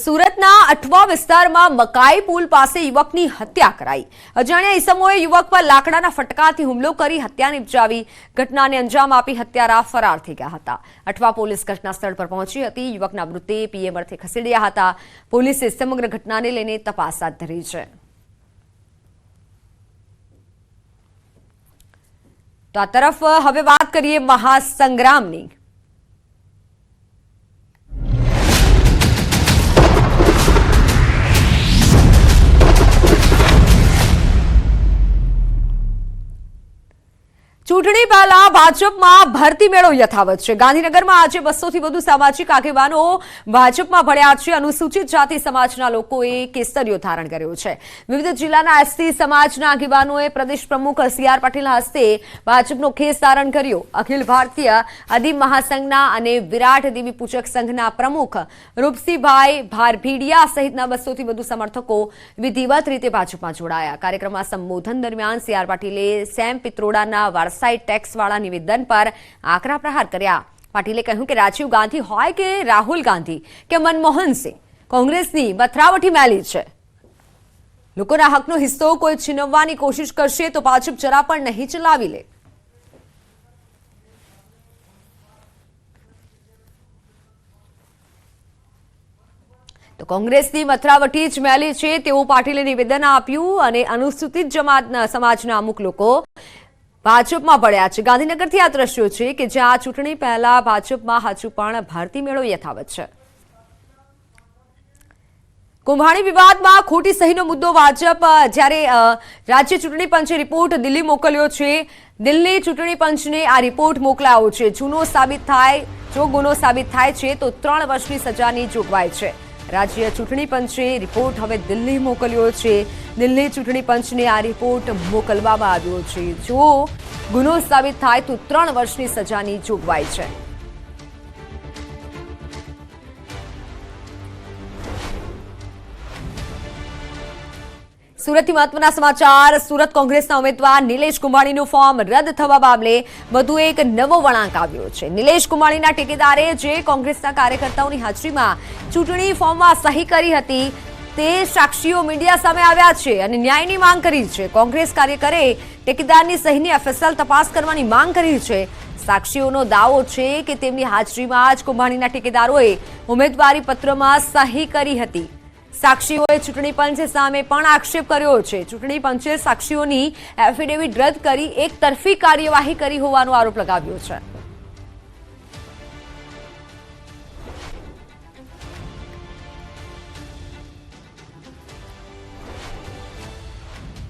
સુરતના અઠવા વિસ્તારમાં મકાઈ પુલ પાસે યુવકની હત્યા કરાઈ। અજાણ્યા ઈસમોએ યુવક પર લાકડાના ફટકાથી હુમલો કરી હત્યા નિપજાવી ઘટનાને અંજામ આપી હત્યારા ફરાર થઈ ગયા હતા। અઠવા પોલીસ ઘટના સ્થળ પર પહોંચી હતી। યુવકના મૃતદેહ પીએમ અર્થે ખસેડ્યા હતા। પોલીસે સમગ્ર ઘટનાને લઈને તપાસ હાથ ધરી છે। તો આ તરફ હવે વાત કરીએ મહાસંગ્રામની। ચૂંટણી પહેલા ભાજપમાં ભરતી મેળો યથાવત છે। ગાંધીનગરમાં આજે 200 થી વધુ સામાજિક આગેવાનો ભાજપમાં ભળ્યા છે। અનુસૂચિત જાતિ સમાજના લોકોએ કેસરીઓ ધારણ કર્યો છે। વિવિધ જિલ્લાના એસટી સમાજના આગેવાનોએ પ્રદેશ પ્રમુખ સીઆર પાટીલના હસ્તે ભાજપનો ખેસ ધારણ કર્યો। અખિલ ભારતીય આદિમ મહાસંઘના અને વિરાટ દેવી પૂજક સંઘના પ્રમુખ રૂપસીભાઈ ભારભીડિયા સહિતના 200 થી વધુ સમર્થકો વિધિવત રીતે ભાજપમાં જોડાયા। કાર્યક્રમમાં સંબોધન દરમિયાન સીઆર પાટીલે સેમ પિત્રોડાના ટેક્સવાળા નિવેદન પર આકરા પ્રહાર કર્યા। પાટીલે કહ્યું કે રાજીવ ગાંધી હોય કે રાહુલ ગાંધી કે મનમોહન સિંહ, કોંગ્રેસની મથરાવટી મેલી છે। લોકોના હકનો હિસ્સો કોઈ છીનવવાની કોશિશ કરશે તો ભાજપ જરા પણ નહીં ચલાવી લે। તો કોંગ્રેસની મથરાવટી જ મેલી છે તેવું પાટીલે નિવેદન આપ્યું અને અનુસૂચિત સમાજના અમુક લોકો ભાજપમાં ભળ્યા છે। ગાંધીનગરથી આ દ્રશ્યો છે કે જ્યાં ચૂંટણી પહેલા ભાજપમાં હજુ પણ ભરતી મેળો યથાવત છે। કુંભાણી વિવાદમાં ખોટી સહીનો મુદ્દો ભાજપ જ્યારે રાજ્ય ચૂંટણી પંચે રિપોર્ટ દિલ્હી મોકલ્યો છે। દિલ્હી ચૂંટણી પંચને આ રિપોર્ટ મોકલાયો છે। જો ગુનો સાબિત થાય છે તો 3 વર્ષની સજાની જોગવાઈ છે। રાજ્ય ચૂંટણી પંચે રિપોર્ટ હવે દિલ્હી મોકલ્યો છે। દિલ્હી ચૂંટણી પંચને આ રિપોર્ટ મોકલવામાં આવ્યો છે। જો ગુનો સાબિત થાય તો 3 વર્ષની સજાની જોગવાઈ છે। સુરતથી મહત્વના સમાચાર। સુરત કોંગ્રેસના ઉમેદવાર નિલેશ કુંભાણીનું ફોર્મ રદ થવા મામલે વધુ એક નવો વળાંક આવ્યો છે। નિલેશ કુંભાણીના ટેકેદારે જે કોંગ્રેસના કાર્યકર્તાઓની હાજરીમાં ચૂંટણી ફોર્મમાં સહી કરી હતી તે સાક્ષીઓ મીડિયા સામે આવ્યા છે અને ન્યાયની માંગ કરી છે। કોંગ્રેસ કાર્યકરે ટેકેદારની સહીની એફએસએલ તપાસ કરવાની માંગ કરી છે। સાક્ષીઓનો દાવો છે કે તેમની હાજરીમાં જ કુંભાણીના ટેકેદારોએ ઉમેદવારી પત્રમાં સહી કરી હતી। સાક્ષીઓએ ચૂંટણી પંચ સામે પણ આક્ષેપ કર્યો છે। ચૂંટણી પંચે સાક્ષીઓની એફિડેવિટ રદ કરી એક તરફી કાર્યવાહી કરી હોવાનો આરોપ લગાવ્યો છે।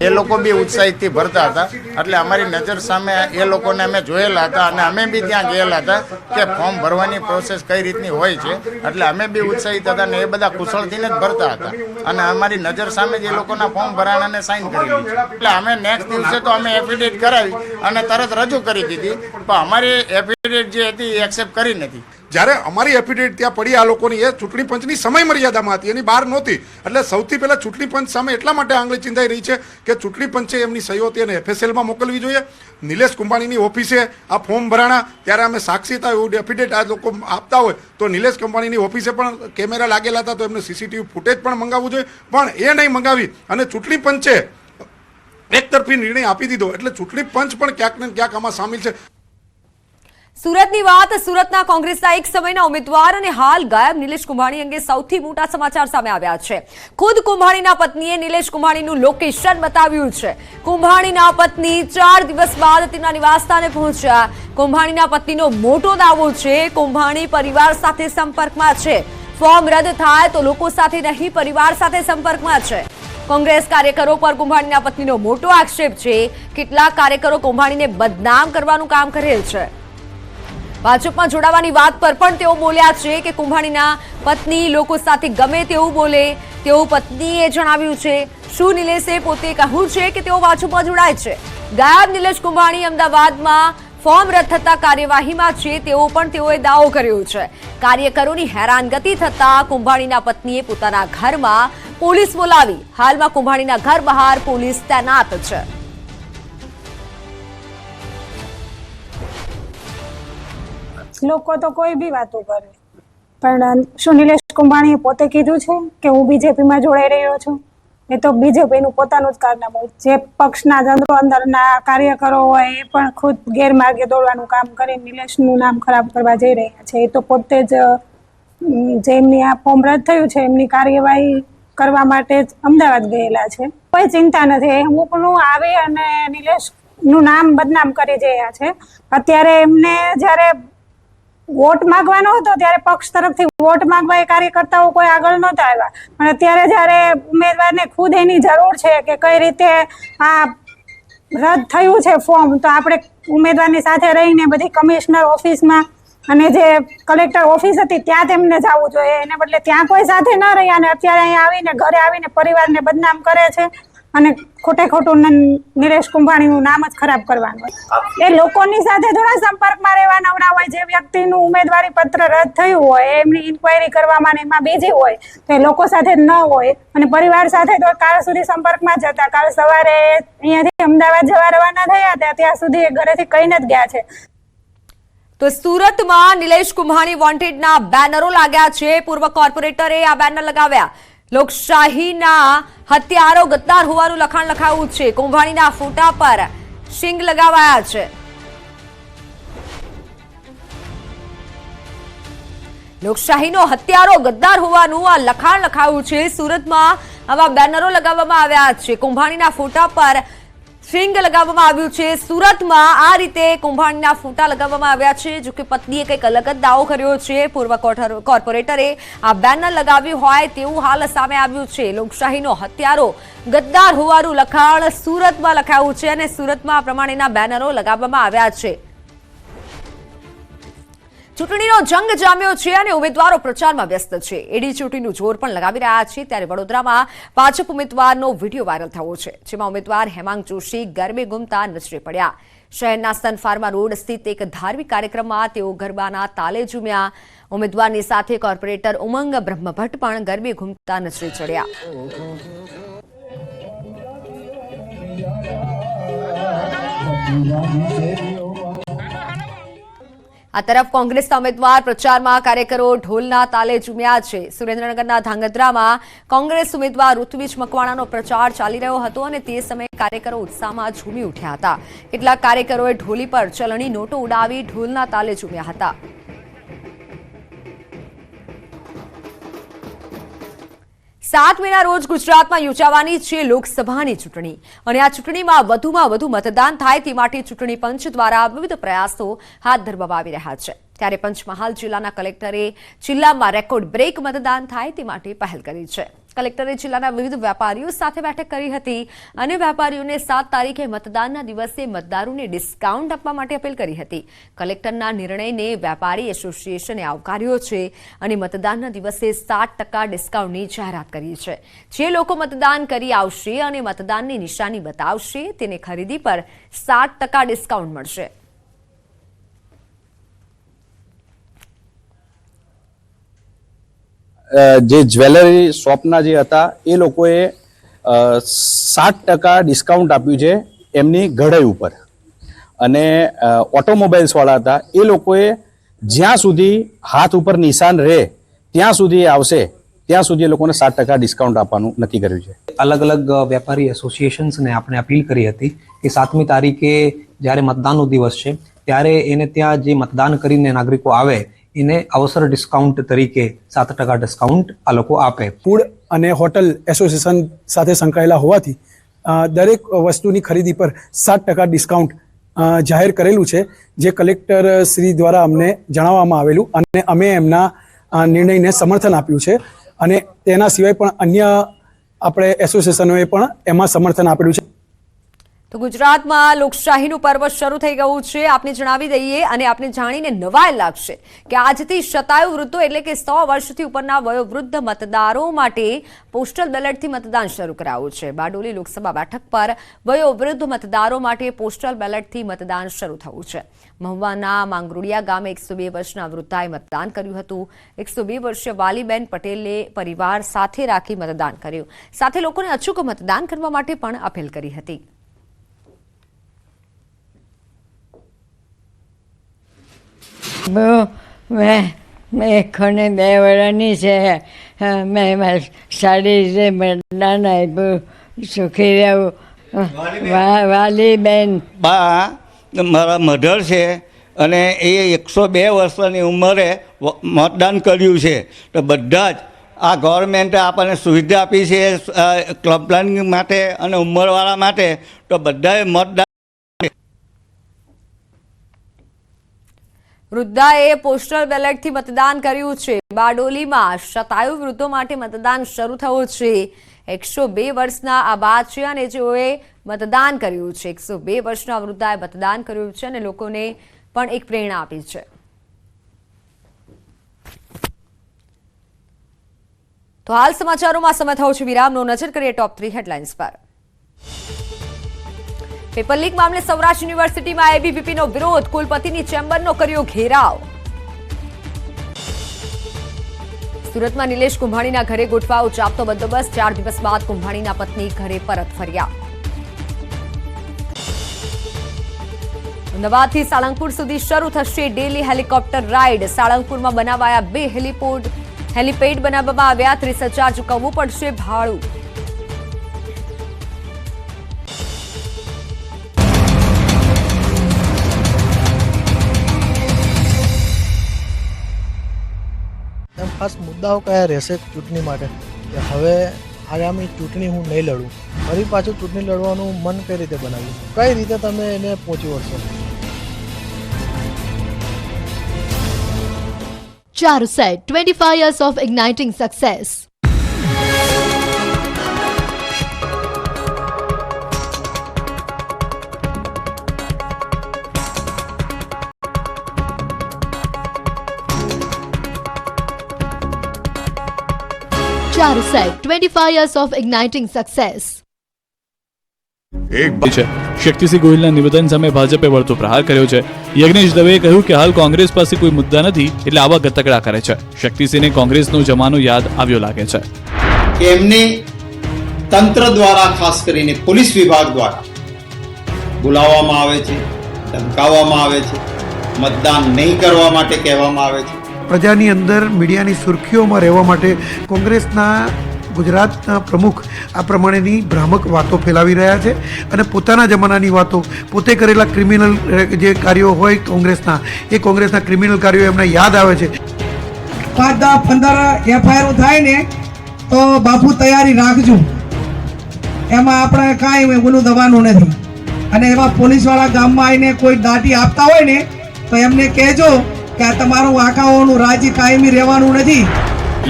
એ લોકો બી ઉત્સાહિતથી ભરતા હતા એટલે અમારી નજર સામે એ લોકોને અમે જોયેલા હતા અને અમે બી ત્યાં ગયેલા હતા કે ફોર્મ ભરવાની પ્રોસેસ કઈ રીતની હોય છે એટલે અમે બી ઉત્સાહિત હતા ને એ બધા કુશળથીને જ ભરતા હતા અને અમારી નજર સામે જ એ લોકોના ફોર્મ ભરાણાને સાઇન કરેલી છે એટલે અમે નેક્સ્ટ દિવસે તો અમે એફિડેવિટ કરાવી અને તરત રજૂ કરી દીધી પણ અમારી એફિડેવિટ જે હતી એ એક્સેપ્ટ કરી નથી। જ્યારે અમારી એફિડેવિટ ત્યાં પડી આ લોકોની એ ચૂંટણી પંચની સમય મર્યાદામાં હતી, એની બહાર નહોતી। એટલે સૌથી પહેલાં ચૂંટણી પંચ સામે એટલા માટે આંગળી ચિંતાઈ રહી છે કે ચૂંટણી પંચે એમની સહીઓ તેને એફએસએલમાં મોકલવી જોઈએ। નિલેશ કુંભાણીની ઓફિસે આ ફોર્મ ભરાણા ત્યારે અમે સાક્ષી હતા એવું એફિડેવિટ આ લોકો આપતા હોય તો નિલેશ કુંભાણીની ઓફિસે પણ કેમેરા લાગેલા હતા તો એમને સીસીટીવી ફૂટેજ પણ મંગાવવું જોઈએ, પણ એ નહીં મંગાવી અને ચૂંટણી પંચે એકતરફી નિર્ણય આપી દીધો એટલે ચૂંટણી પંચ પણ ક્યાંક ને ક્યાંક આમાં સામેલ છે। સુરતની વાત। સુરતના કોંગ્રેસના એક સમયના ઉમેદવાર અને હાલ ગાયબ નિલેશ કુંભાણી અંગે સૌથી મોટા સમાચાર સામે આવ્યા છે। ખુદ કુંભાણીના પત્નીએ નિલેશ કુંભાણીનું લોકેશન બતાવ્યું છે। કુંભાણીના પત્ની 4 દિવસ બાદ તેમના નિવાસસ્થાને પહોંચ્યા। કુંભાણીના પત્નીનો મોટો દાવો છે કુંભાણી પરિવાર સાથે સંપર્કમાં છે। ફોર્મ રદ થાય તો લોકો સાથે નહીં પરિવાર સાથે સંપર્કમાં છે। કોંગ્રેસ કાર્યકરો પર કુંભાણીના પત્નીનો મોટો આક્ષેપ છે। કેટલાક કાર્યકરો કુંભાણીને બદનામ કરવાનું કામ કરેલ છે। ભાજપમાં જોડાવાની વાત પર પણ તેઓ બોલ્યા છે કે કુંભાણીના પત્ની લોકો સાથે ગમે તેવું બોલે તેવું પત્નીએ જણાવ્યું છે। શું નિલેશે પોતે કહ્યું છે કે તેઓ ભાજપમાં જોડાય છે? ગાયબ નિલેશ કુંભાણી અમદાવાદમાં ફોર્મ રદ થતા કાર્યવાહીમાં છે તેવો પણ તેઓએ દાવો કર્યો છે। કાર્યકરોની હેરાનગતિ થતા કુંભાણીના પત્નીએ પોતાના ઘરમાં પોલીસ બોલાવી। હાલમાં કુંભાણીના ઘર બહાર પોલીસ તૈનાત છે। લોકો તો કોઈ બી વાતો કરે। પણ શું નિલેશ કુંભાણીએ પોતે કીધું છે કે હું બીજેપીમાં જોડાઈ રહ્યો છું? એ તો બીજેપીનું પોતાનું જ કારનામું હોય. જે પક્ષના અંદરના કાર્યકરો હોય એ પણ ખુદ ગેરમાર્ગે દોડવાનું કામ કરી નિલેશનું નામ ખરાબ કરવા જઈ રહ્યા છે. એ તો પોતે જ જેમની આ ફોર્મ રદ થયું છે એમની કાર્યવાહી કરવા માટે જ અમદાવાદ ગયેલા છે. કોઈ ચિંતા નથી. અમુકનું આવી અને નિલેશનું નામ બદનામ કરી રહ્યા છે. અત્યારે એમને જ્યારે વોટ માંગવાનો હતો ત્યારે પક્ષ તરફથી વોટ માંગવા એ કાર્યકર્તાઓ કોઈ આગળ નહોતા આવ્યા, પણ અત્યારે જ્યારે ઉમેદવારને ખુદ એની જરૂર છે કે કઈ રીતે આ રદ થયું છે ફોર્મ, તો આપણે ઉમેદવારની સાથે રહીને બધી કમિશનર ઓફિસમાં અને જે કલેક્ટર ઓફિસ હતી ત્યાં તેમને જવું જોઈએ. એને બદલે ત્યાં કોઈ સાથે ન રહ્યા અને અત્યારે અહીંયા આવીને ઘરે આવીને પરિવારને બદનામ કરે છે અને ખોટે ખોટું નિલેશ કુંભાણીનું નામ જ ખરાબ કરવાનું. એ લોકોની સાથે થોડા સંપર્કમાં રહેવા નવરા હોય. જે વ્યક્તિનું ઉમેદવારી પત્ર રદ થયું હોય એમની ઇન્ક્વાયરી કરવામાં એમાં બીજી હોય તો એ લોકો સાથે ન હોય અને પરિવાર સાથે તો કાલ સુધી સંપર્કમાં જ હતા. કાલ સવારે અહીંયાથી અમદાવાદ જવા રવાના થયા હતા ત્યાં સુધી એ ઘરેથી કહીને જ ગયા છે. તો સુરતમાં નિલેશ કુંભાણી વોન્ટેડના બેનરો લાગ્યા છે. પૂર્વ કોર્પોરેટરે આ બેનર લગાવ્યા. લોકશાહીના હત્યારો ગદ્દાર હોવાનું લખાણ લખાયું છે. કુંભાણીના ફોટા પર શિંગ લગાવાયા છે. લોકશાહીનો હત્યારો ગદ્દાર હોવાનું આ લખાણ લખાયું છે. સુરતમાં આવા બેનરો લગાવવામાં આવ્યા છે. કુંભાણીના ફોટા પર શિંગ લગાવવામાં આવ્યું છે. સુરતમાં આ રીતે કુંભાણીના ફોટા લગાવવામાં આવ્યા છે. જોકે પત્નીએ કંઈક અલગ જ દાવો કર્યો છે. પૂર્વ કોર્પોરેટરે આ બેનર લગાવ્યું હોય તેવું હાલ સામે આવ્યું છે. લોકશાહીનો હત્યારો ગદ્દાર હોવાનું લખાણ સુરતમાં લખાયું છે અને સુરતમાં આ પ્રમાણેના બેનરો લગાવવામાં આવ્યા છે. ચૂંટણીનો જંગ જામ્યો છે અને ઉમેદવારો પ્રચારમાં વ્યસ્ત છે. એડી ચોટીનું જોર પણ લગાવી રહ્યા છે. ત્યારે વડોદરામાં ભાજપ ઉમેદવારનો વિડીયો વાયરલ થયો છે, જેમાં ઉમેદવાર હેમાંગ જોશી ગરબે ઘૂમતા નજરે પડ્યા. શહેરના સન ફાર્મા રોડ સ્થિત એક ધાર્મિક કાર્યક્રમમાં તેઓ ગરબાના તાલે ઝૂમ્યા. ઉમેદવારની સાથે કોર્પોરેટર ઉમંગ બ્રહ્મભટ્ટ પણ ગરબે ઘૂમતા નજરે ચડ્યા. આ તરફ કોંગ્રેસના ઉમેદવાર પ્રચારમાં કાર્યકરો ઢોલના તાલે ઝૂમ્યા છે. સુરેન્દ્રનગરના ધાંગધ્રામાં કોંગ્રેસ ઉમેદવાર ઋત્વિજ મકવાણાનો પ્રચાર ચાલી રહ્યો હતો અને તે સમયે કાર્યકરો ઉત્સાહમાં ઝૂમી ઉઠ્યા હતા. કેટલાક કાર્યકરોએ ઢોલી પર ચલણી નોટો ઉડાવી ઢોલના તાલે ઝૂમ્યા હતા. 7 મેના રોજ ગુજરાતમાં યોજાવાની છે લોકસભાની ચૂંટણી અને આ ચૂંટણીમાં વધુમાં વધુ મતદાન થાય તે માટે ચૂંટણી પંચ દ્વારા વિવિધ પ્રયાસો હાથ ધરવામાં આવી રહ્યા છે. ત્યારે પંચમહાલ જિલ્લાના કલેક્ટરે જિલ્લામાં રેકોર્ડ બ્રેક મતદાન થાય તે માટે પહેલ કરી છે. કલેક્ટરે જિલ્લાના વિવિધ વેપારીઓ સાથે બેઠક કરી હતી અને વેપારીઓને 7 તારીખે મતદાનના દિવસે મતદારોને ડિસ્કાઉન્ટ આપવા માટે અપીલ કરી હતી. કલેક્ટરના નિર્ણયને વેપારી એસોસિએશને આવકાર્યો છે અને મતદાનના દિવસે 7% ડિસ્કાઉન્ટની જાહેરાત કરી છે. જે લોકો મતદાન કરી આવશે અને મતદાનની નિશાની બતાવશે તેને ખરીદી પર 7% ડિસ્કાઉન્ટ મળશે. જે જ્વેલરી શોપના જે હતા એ લોકોએ 7% ડિસ્કાઉન્ટ આપ્યું છે એમની ઘડાઈ ઉપર અને ઓટોમોબાઈલ્સવાળા હતા એ લોકોએ જ્યાં સુધી હાથ ઉપર નિશાન રહે ત્યાં સુધી આવશે ત્યાં સુધી એ લોકોને 7% ડિસ્કાઉન્ટ આપવાનું નક્કી કર્યું છે. અલગ અલગ વેપારી એસોસિએશન્સને આપણે અપીલ કરી હતી કે 7મી તારીખે જ્યારે મતદાનનો દિવસ છે ત્યારે એને ત્યાં જે મતદાન કરીને નાગરિકો આવે એને અવસર ડિસ્કાઉન્ટ તરીકે 7% ડિસ્કાઉન્ટ આ લોકો આપે. ફૂડ અને હોટલ એસોસિએશન સાથે સંકળાયેલા હોવાથી દરેક વસ્તુની ખરીદી પર 7% ડિસ્કાઉન્ટ જાહેર કરેલું છે, જે કલેક્ટર શ્રી દ્વારા અમને જણાવવામાં આવેલું અને અમે એમના નિર્ણયને સમર્થન આપ્યું છે અને તેના સિવાય પણ અન્ય આપણે એસોસિએશનોએ પણ એમાં સમર્થન આપેલું છે. તો ગુજરાતમાં લોકશાહીનું પર્વ શરૂ થઈ ગયું છે. આપને જણાવી દઈએ અને આપને જાણીને નવાઈ લાગશે કે આજથી શતાયુ વૃદ્ધો એટલે કે 100 વર્ષથી ઉપરના વયોવૃદ્ધ મતદારો માટે પોસ્ટલ બેલેટથી મતદાન શરૂ કરાયું છે. બારડોલી લોકસભા બેઠક પર વયોવૃદ્ધ મતદારો માટે પોસ્ટલ બેલેટથી મતદાન શરૂ થયું છે. મહુવાના માંગરોળિયા ગામે 102 વર્ષના વૃદ્ધાએ મતદાન કર્યું હતું. 102 વર્ષીય વાલીબેન પટેલે પરિવાર સાથે રાખી મતદાન કર્યું. સાથે લોકોને અચૂક મતદાન કરવા માટે પણ અપીલ કરી હતી. મેં મેં 1 ને 2 વર્ષની છે. મેં સારી રીતે મતદાન આપ્યું. સુખી રહેવું. વાલી બેન બા મારા મધર છે અને એ 102 વર્ષની ઉંમરે મતદાન કર્યું છે. તો બધા જ આ ગવર્મેન્ટે આપણને સુવિધા આપી છે ક્લબ માટે અને ઉંમરવાળા માટે. તો બધાએ મતદાન. વૃદ્ધાએ પોસ્ટલ બેલેટથી મતદાન કર્યું છે. બારડોલીમાં શતાયુ વૃદ્ધો માટે મતદાન શરૂ થયું છે. 102 વર્ષના આ બા છે અને જેઓએ મતદાન કર્યું છે. 102 વર્ષના વૃદ્ધાએ મતદાન કર્યું છે અને લોકોને પણ એક પ્રેરણા આપી છે. તો હાલ સમાચારોમાં સમય થયો છે વિરામનો. નજર કરીએ ટોપ 3 હેડલાઇન્સ પર. પેપર લીક મામલે સૌરાષ્ટ્ર યુનિવર્સિટીમાં એબીવીપીનો વિરોધ. કુલપતિની ચેમ્બરનો કર્યો ઘેરાવ. સુરતમાં નિલેશ કુંભાણીના ઘરે ગોઠવાયો ચાંપતો બંદોબસ્ત. 4 દિવસ બાદ કુંભાણીના પત્ની ઘરે પરત ફર્યા. અમદાવાદથી સાળંગપુર સુધી શરૂ થશે ડેલી હેલિકોપ્ટર રાઇડ. સાળંગપુરમાં બનાવાયા 2 હેલિપેડ બનાવવામાં આવ્યા. 30,000 ચૂકવવું પડશે ભાડું. ખાસ મુદ્દાઓ કયા રહેશે ચૂંટણી માટે કે હવે આગામી ચૂંટણી હું નહીં લડું, ફરી પાછું ચૂંટણી લડવાનું મન કઈ રીતે બનાવ્યું, કઈ રીતે તમે એને પહોંચી વળશો? Charuset, 25 years of igniting success. Charuset, 25 years of igniting success. Shaktisinh ગોહિલના નિવેદન સામે ભાજપે વળતો પ્રહાર કર્યો છે. યજ્ઞેશ દવેએ કહ્યું કે હાલ કોંગ્રેસ પાસે કોઈ મુદ્દા નથી એટલે આવા ગતકડા કરે છે. શક્તિસિંહને કોંગ્રેસનો જમાનો યાદ આવ્યો લાગે છે. એમને તંત્ર દ્વારા ખાસ કરીને પોલીસ વિભાગ દ્વારા બોલાવવામાં આવે છે, ધમકાવવામાં આવે છે, મતદાન નહીં કરવા માટે કહેવામાં આવે છે. પ્રજાની અંદર મીડિયાની સુર્ખીઓમાં રહેવા માટે કોંગ્રેસના ગુજરાતના પ્રમુખ આ પ્રમાણેની ભ્રામક વાતો ફેલાવી રહ્યા છે અને પોતાના જમાનાની વાતો, પોતે કરેલા ક્રિમિનલ જે કાર્યો હોય કોંગ્રેસના, એ કોંગ્રેસના ક્રિમિનલ કાર્યો એમને યાદ આવે છે. 5, 10, 15 એફઆઈઆર થાય ને તો બાપુ તૈયારી રાખજો, એમાં આપણે કાંઈ ઓલું દવાનું નથી. અને એવા પોલીસવાળા ગામમાં આવીને કોઈ દાટી આપતા હોય ને તો એમને કહેજો કે આ તમારું આખાઓનું રાજ્ય કાયમી રહેવાનું નથી.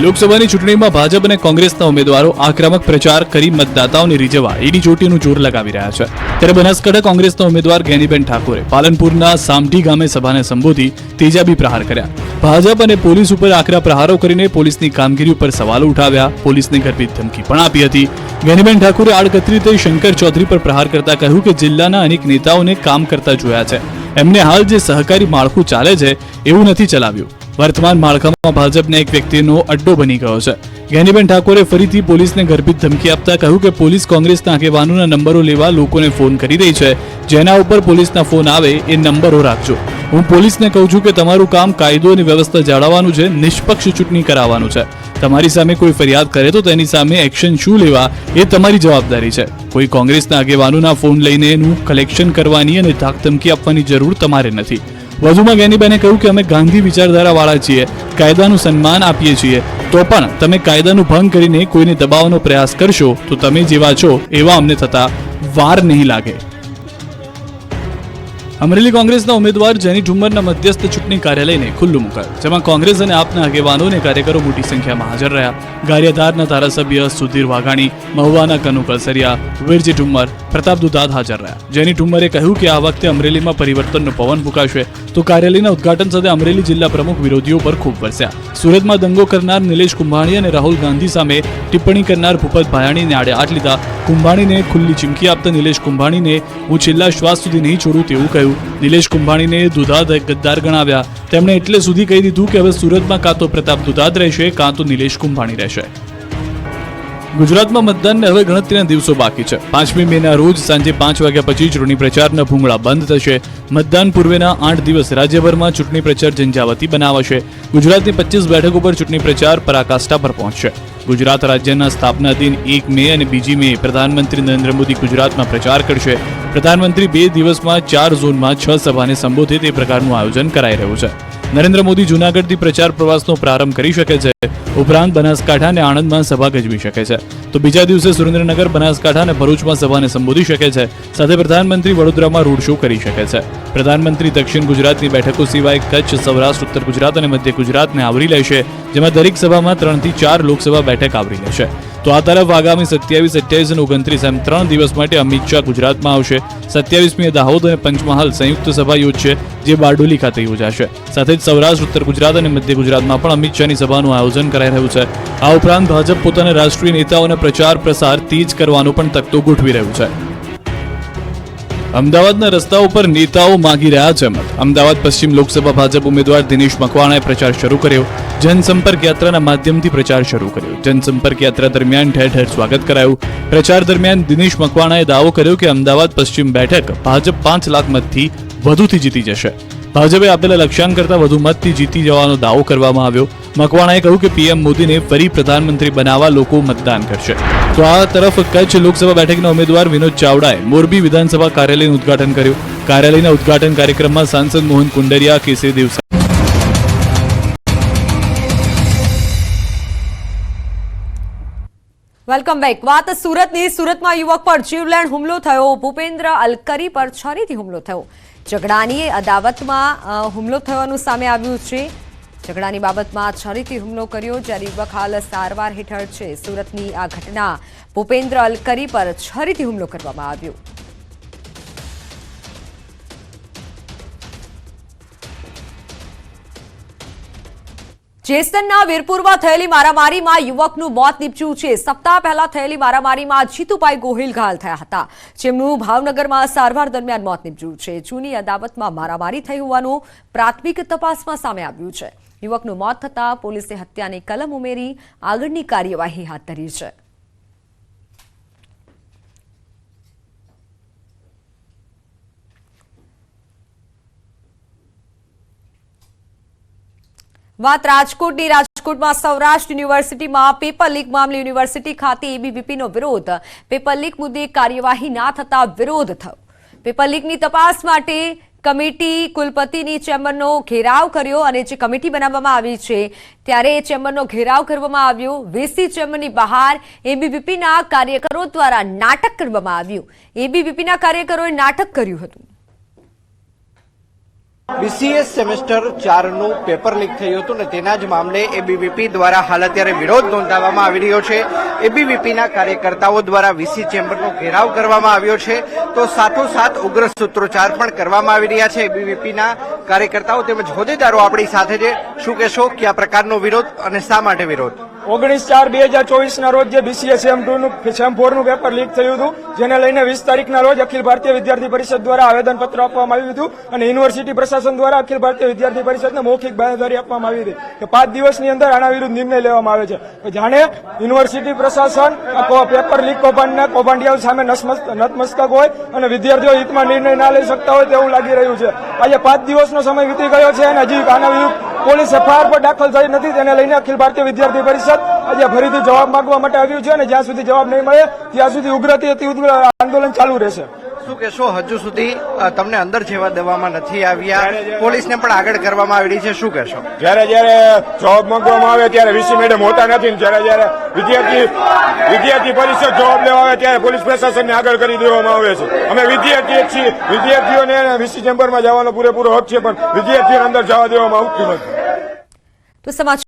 લોકસભાની ચૂંટણીમાં ભાજપ અને કોંગ્રેસના ઉમેદવારો આક્રમક પ્રચાર કરી મતદાતાઓને રીઝવવા એડી ચોટીનું જોર લગાવી રહ્યા છે. ત્યારે બનાસકાંઠા કોંગ્રેસના ઉમેદવાર ગેનીબેન ઠાકોરે પાલનપુરના સામઢી ગામે સભાને સંબોધી તેજાબી પ્રહાર કર્યા. ભાજપ અને પોલીસ ઉપર આકરા પ્રહારો કરીને પોલીસની કામગીરી ઉપર સવાલો ઉઠાવ્યા. પોલીસને ગર્ભિત ધમકી પણ આપી હતી. ગેનીબેન ઠાકોરે આડકતરી રીતે શંકર ચૌધરી પર પ્રહાર કરતા કહ્યું કે જિલ્લાના અનેક નેતાઓને કામ કરતા જોયા છે, એમને હાલ જે સહકારી માળખું ચાલે છે એવું નથી ચલાવ્યું. વર્તમાન માળખામાં ભાજપને એક વ્યક્તિનો અડ્ડો બની ગયો છે. ગેનીબેન ઠાકોરે ફરીથી પોલીસને ગર્ભિત ધમકી આપતા કહ્યું કે પોલીસ કોંગ્રેસના આગેવાનોના નંબરો લેવા લોકોને ફોન કરી રહી છે. જેના ઉપર પોલીસના ફોન આવે એ નંબરો રાખજો. હું પોલીસને કહું છું કે તમારું કામ કાયદો અને વ્યવસ્થા જાળવવાનું છે, નિષ્પક્ષ ચૂંટણી કરાવવાનું છે. તમારી સામે કોઈ ફરિયાદ કરે તો તેની સામે એક્શન શું લેવા એ તમારી જવાબદારી છે. કોઈ કોંગ્રેસના આગેવાનોના ફોન લઈને એનું કલેક્શન કરવાની અને ધાકધમકી આપવાની જરૂર તમારે નથી. વધુમાં ગેનીબેને કહ્યું કે અમે ગાંધી વિચારધારાવાળા છીએ, કાયદાનું સન્માન આપીએ છીએ, તો પણ તમે કાયદાનું ભંગ કરીને કોઈને દબાવવાનો પ્રયાસ કરશો તો તમે જેવા છો એવા અમને થતા વાર નહીં લાગે. અમરેલી કોંગ્રેસના ઉમેદવાર જેની ઠુમ્મરના મધ્યસ્થ ચૂંટણી કાર્યાલયને ખુલ્લું મુકાયું, જેમાં કોંગ્રેસ અને આપના આગેવાનો અને કાર્યકરો મોટી સંખ્યામાં હાજર રહ્યા. ગારિયાધારના ધારાસભ્ય સુધીર વાઘાણી, મહુવાના કનુ કલસરિયા, વીરજી ઠુમ્મર, પ્રતાપ દુધાત હાજર રહ્યા. જેની ઠુમ્મરે કહ્યું કે આ વખતે અમરેલીમાં પરિવર્તનનો પવન ફૂંકાશે. તો કાર્યાલયના ઉદઘાટન સાથે અમરેલી જિલ્લા પ્રમુખ વિરોધીઓ પર ખૂબ વરસ્યા. સુરતમાં દંગો કરનાર નિલેશ કુંભાણી અને રાહુલ ગાંધી સામે ટિપ્પણી કરનાર ભૂપત ભાયાણીને આડે હાથ લીધા. કુંભાણીને ખુલ્લી ચીમકી આપતા નિલેશ કુંભાણીને હું છેલ્લા શ્વાસ સુધી નહીં છોડું તેવું કહ્યું. નિલેશ કુંભાણીને દુધાત ગદ્દાર ગણાવ્યા. તેમણે એટલે સુધી કહી દીધું કે હવે સુરતમાં કાં તો પ્રતાપ દુધાત રહેશે કાં તો નિલેશ કુંભાણી રહેશે. ગુજરાતમાં મતદાનને હવે ગણતરીના દિવસો બાકી છે. 5મી મેના રોજ સાંજે 5 વાગ્યા પછી ચૂંટણી પ્રચારના ભૂંગળા બંધ થશે. મતદાન પૂર્વેના 8 દિવસ રાજ્યભરમાં ચૂંટણી પ્રચાર ઝંઝાવતી બનાવાશે. ગુજરાતની 25 બેઠકો પર ચૂંટણી પ્રચાર પરાકાષ્ઠા પર પહોંચશે. ગુજરાત રાજ્યના સ્થાપના દિન 1 મે અને 2 મે પ્રધાનમંત્રી નરેન્દ્ર મોદી ગુજરાતમાં પ્રચાર કરશે. પ્રધાનમંત્રી 2 દિવસમાં 4 ઝોનમાં 6 સભાને સંબોધે તે પ્રકારનું આયોજન કરાઈ રહ્યું છે. નરેન્દ્ર મોદી જૂનાગઢથી પ્રચાર પ્રવાસનો પ્રારંભ કરી શકે છે. ઉપરાંત બનાસકાંઠા અને આણંદમાં સભા ગજવી શકે છે. તો બીજા દિવસે સુરેન્દ્રનગર, બનાસકાંઠા અને ભરૂચમાં સભાને સંબોધી શકે છે. સાથે પ્રધાનમંત્રી વડોદરામાં રોડ શો કરી શકે છે. પ્રધાનમંત્રી દક્ષિણ ગુજરાતની બેઠકો સિવાય કચ્છ, સૌરાષ્ટ્ર, ઉત્તર ગુજરાત અને મધ્ય ગુજરાતને આવરી લેશે, જેમાં દરેક સભામાં 3 થી 4 લોકસભા બેઠક આવરી લેશે. તો આ તરફ આગામી 27, 28 અને 29 એમ 3 દિવસ માટે અમિત શાહ ગુજરાતમાં આવશે. 27મીએ દાહોદ અને પંચમહાલ સંયુક્ત સભા યોજશે, જે બારડોલી ખાતે યોજાશે. સાથે જ સૌરાષ્ટ્ર, ઉત્તર ગુજરાત અને મધ્ય ગુજરાતમાં પણ અમિત શાહની સભાનું આયોજન કરાઈ રહ્યું છે. આ ઉપરાંત ભાજપ પોતાના રાષ્ટ્રીય નેતાઓના પ્રચાર પ્રસાર તેજ કરવાનો પણ તકતો ગોઠવી રહ્યું છે. અમદાવાદના રસ્તાઓ પર નેતાઓ માગી રહ્યા છે મત. અમદાવાદ પશ્ચિમ લોકસભા ભાજપ ઉમેદવાર દિનેશ મકવાણાએ પ્રચાર શરૂ કર્યો. જનસંપર્ક યાત્રાના માધ્યમથી પ્રચાર શરૂ કર્યો. જનસંપર્ક યાત્રા દરમિયાન ઠેર ઠેર સ્વાગત કરાયું. પ્રચાર દરમિયાન દિનેશ મકવાણાએ દાવો કર્યો કે અમદાવાદ પશ્ચિમ બેઠક ભાજપ 5 લાખ મતથી વધુથી જીતી જશે. ભાજપે આપેલા લક્ષ્યાંક કરતાં વધુ મતથી જીતી જવાનો દાવો કરવામાં આવ્યો. મકવાણાએ કહ્યું કે પીએમ મોદીને ફરી પ્રધાનમંત્રી બનાવવા લોકો મતદાન કરશે. તો આ તરફ કચ્છ લોકસભા બેઠકના ઉમેદવાર વિનોદ ચાવડાએ મોરબી વિધાનસભા કાર્યાલયનું ઉદ્ઘાટન કર્યું. કાર્યાલયના ઉદ્ઘાટન કાર્યક્રમમાં સાંસદ મોહન કુંડરિયા, કેસરી દેવસા વેલકમ બેક. વાત સુરતની. સુરતમાં યુવક પર જીવલેણ હુમલો થયો. ભૂપેન્દ્ર અલકરી પર છરીથી હુમલો થયો. ઝઘડાની અદાવતમાં હુમલો થવાનું સામે આવ્યું છે. ઝઘડાની બાબતમાં છરીથી હુમલો કર્યો, જ્યારે યુવક હાલ સારવાર હેઠળ છે. સુરતની આ ઘટના. ભૂપેન્દ્ર અલકરી પર છરીથી હુમલો કરવામાં આવ્યો. જેસનના વીરપુરમાં થયેલી મારામારીમાં યુવકનું મોત નીપજ્યું છે. સપ્તાહ પહેલા થયેલી મારામારીમાં જીતુભાઈ ગોહિલ ઘાયલ થયા હતા, જેમનું ભાવનગરમાં સારવાર દરમિયાન મોત નીપજ્યું છે. જૂની અદાવતમાં મારામારી થઈ હોવાનું પ્રાથમિક તપાસમાં સામે આવ્યું છે. યુવકનું મોત થતાં પોલીસે હત્યાની કલમ ઉમેરી આગળની કાર્યવાહી હાથ ધરી છે. વાત રાજકોટની. રાજકોટમાં સૌરાષ્ટ્ર યુનિવર્સિટીમાં પેપર લીક મામલે યુનિવર્સિટી ખાતે એબીવીપીનો વિરોધ. પેપર લીક મુદ્દે કાર્યવાહી ના થતા વિરોધ થયો. પેપર લીકની તપાસ માટે કમિટી કુલપતિની ચેમ્બરનો ઘેરાવ કર્યો અને જે કમિટી બનાવવામાં આવી છે ત્યારે એ ચેમ્બરનો ઘેરાવ કરવામાં આવ્યો. વીસી ચેમ્બરની બહાર એબીવીપીના કાર્યકરો દ્વારા નાટક કરવામાં આવ્યું. એબીવીપીના કાર્યકરોએ નાટક કર્યું હતું. બીસીએસ સેમેસ્ટર 4નું પેપર લીક થયું હતું ને તેના જ મામલે એબીવીપી દ્વારા હાલ અત્યારે વિરોધ નોંધાવવામાં આવી રહ્યો છે. એબીવીપીના કાર્યકર્તાઓ દ્વારા વીસી ચેમ્બરનો ઘેરાવ કરવામાં આવ્યો છે. તો સાથોસાથ ઉગ્ર સૂત્રોચ્ચાર પણ કરવામાં આવી રહ્યા છે એબીવીપીના કાર્યકર્તાઓ તેમજ હોદ્દેદારો આપણી સાથે છે. શું કહેશો, કયા પ્રકારનો વિરોધ અને શા માટે વિરોધ? 19/4/2024 રોજ જે બીસીએ સેમ4નું પેપર લીક થયું હતું, જેને લઈને 20 તારીખના રોજ અખિલ ભારતીય વિદ્યાર્થી પરિષદ દ્વારા આવેદનપત્ર આપવામાં આવ્યું હતું અને યુનિવર્સિટી પ્રશાસન દ્વારા અખિલ ભારતીય વિદ્યાર્થી પરિષદને મૌખિક બાંહેધરી આપવામાં આવી હતી કે 5 દિવસની અંદર આના વિરુદ્ધ નિર્ણય લેવામાં આવે છે. જાણે યુનિવર્સિટી પ્રશાસન પેપર લીક કૌભાંડિયાઓ સામે નતમસ્તક હોય અને વિદ્યાર્થીઓ હિતમાં નિર્ણય ના લઈ શકતા હોય તેવું લાગી રહ્યું છે. આજે 5 દિવસનો સમય વીતી ગયો છે અને હજી આના વિરુદ્ધ પોલીસ એફઆઈઆર પર દાખલ થઈ નથી. તેને લઈને અખિલ ભારતીય વિદ્યાર્થી પરિષદ આજે ફરીથી જવાબ માંગવા માટે આવ્યું છે અને જ્યાં સુધી જવાબ નહીં મળે ત્યાં સુધી ઉગ્રથી આંદોલન ચાલુ રહેશે. શું કહેશો, હજુ સુધી તમને અંદર જવા દેવામાં નથી આવ્યા, પોલીસને પણ આગળ કરવામાં આવી રહી છે, શું કહેશો? જયારે જવાબ માંગવામાં આવે ત્યારે વીસી મેડમ હોતા નથી, જયારે વિદ્યાર્થી પરિષદ જવાબ લેવા આવે ત્યારે પોલીસ પ્રશાસનને આગળ કરી દેવામાં આવે છે. અમે વિદ્યાર્થી છીએ, વિદ્યાર્થીઓને વીસી ચેમ્બરમાં જવાનો પૂરેપૂરો હક છે, પણ વિદ્યાર્થીઓને અંદર જવા દેવામાં આવતું નથી. તો સમાચાર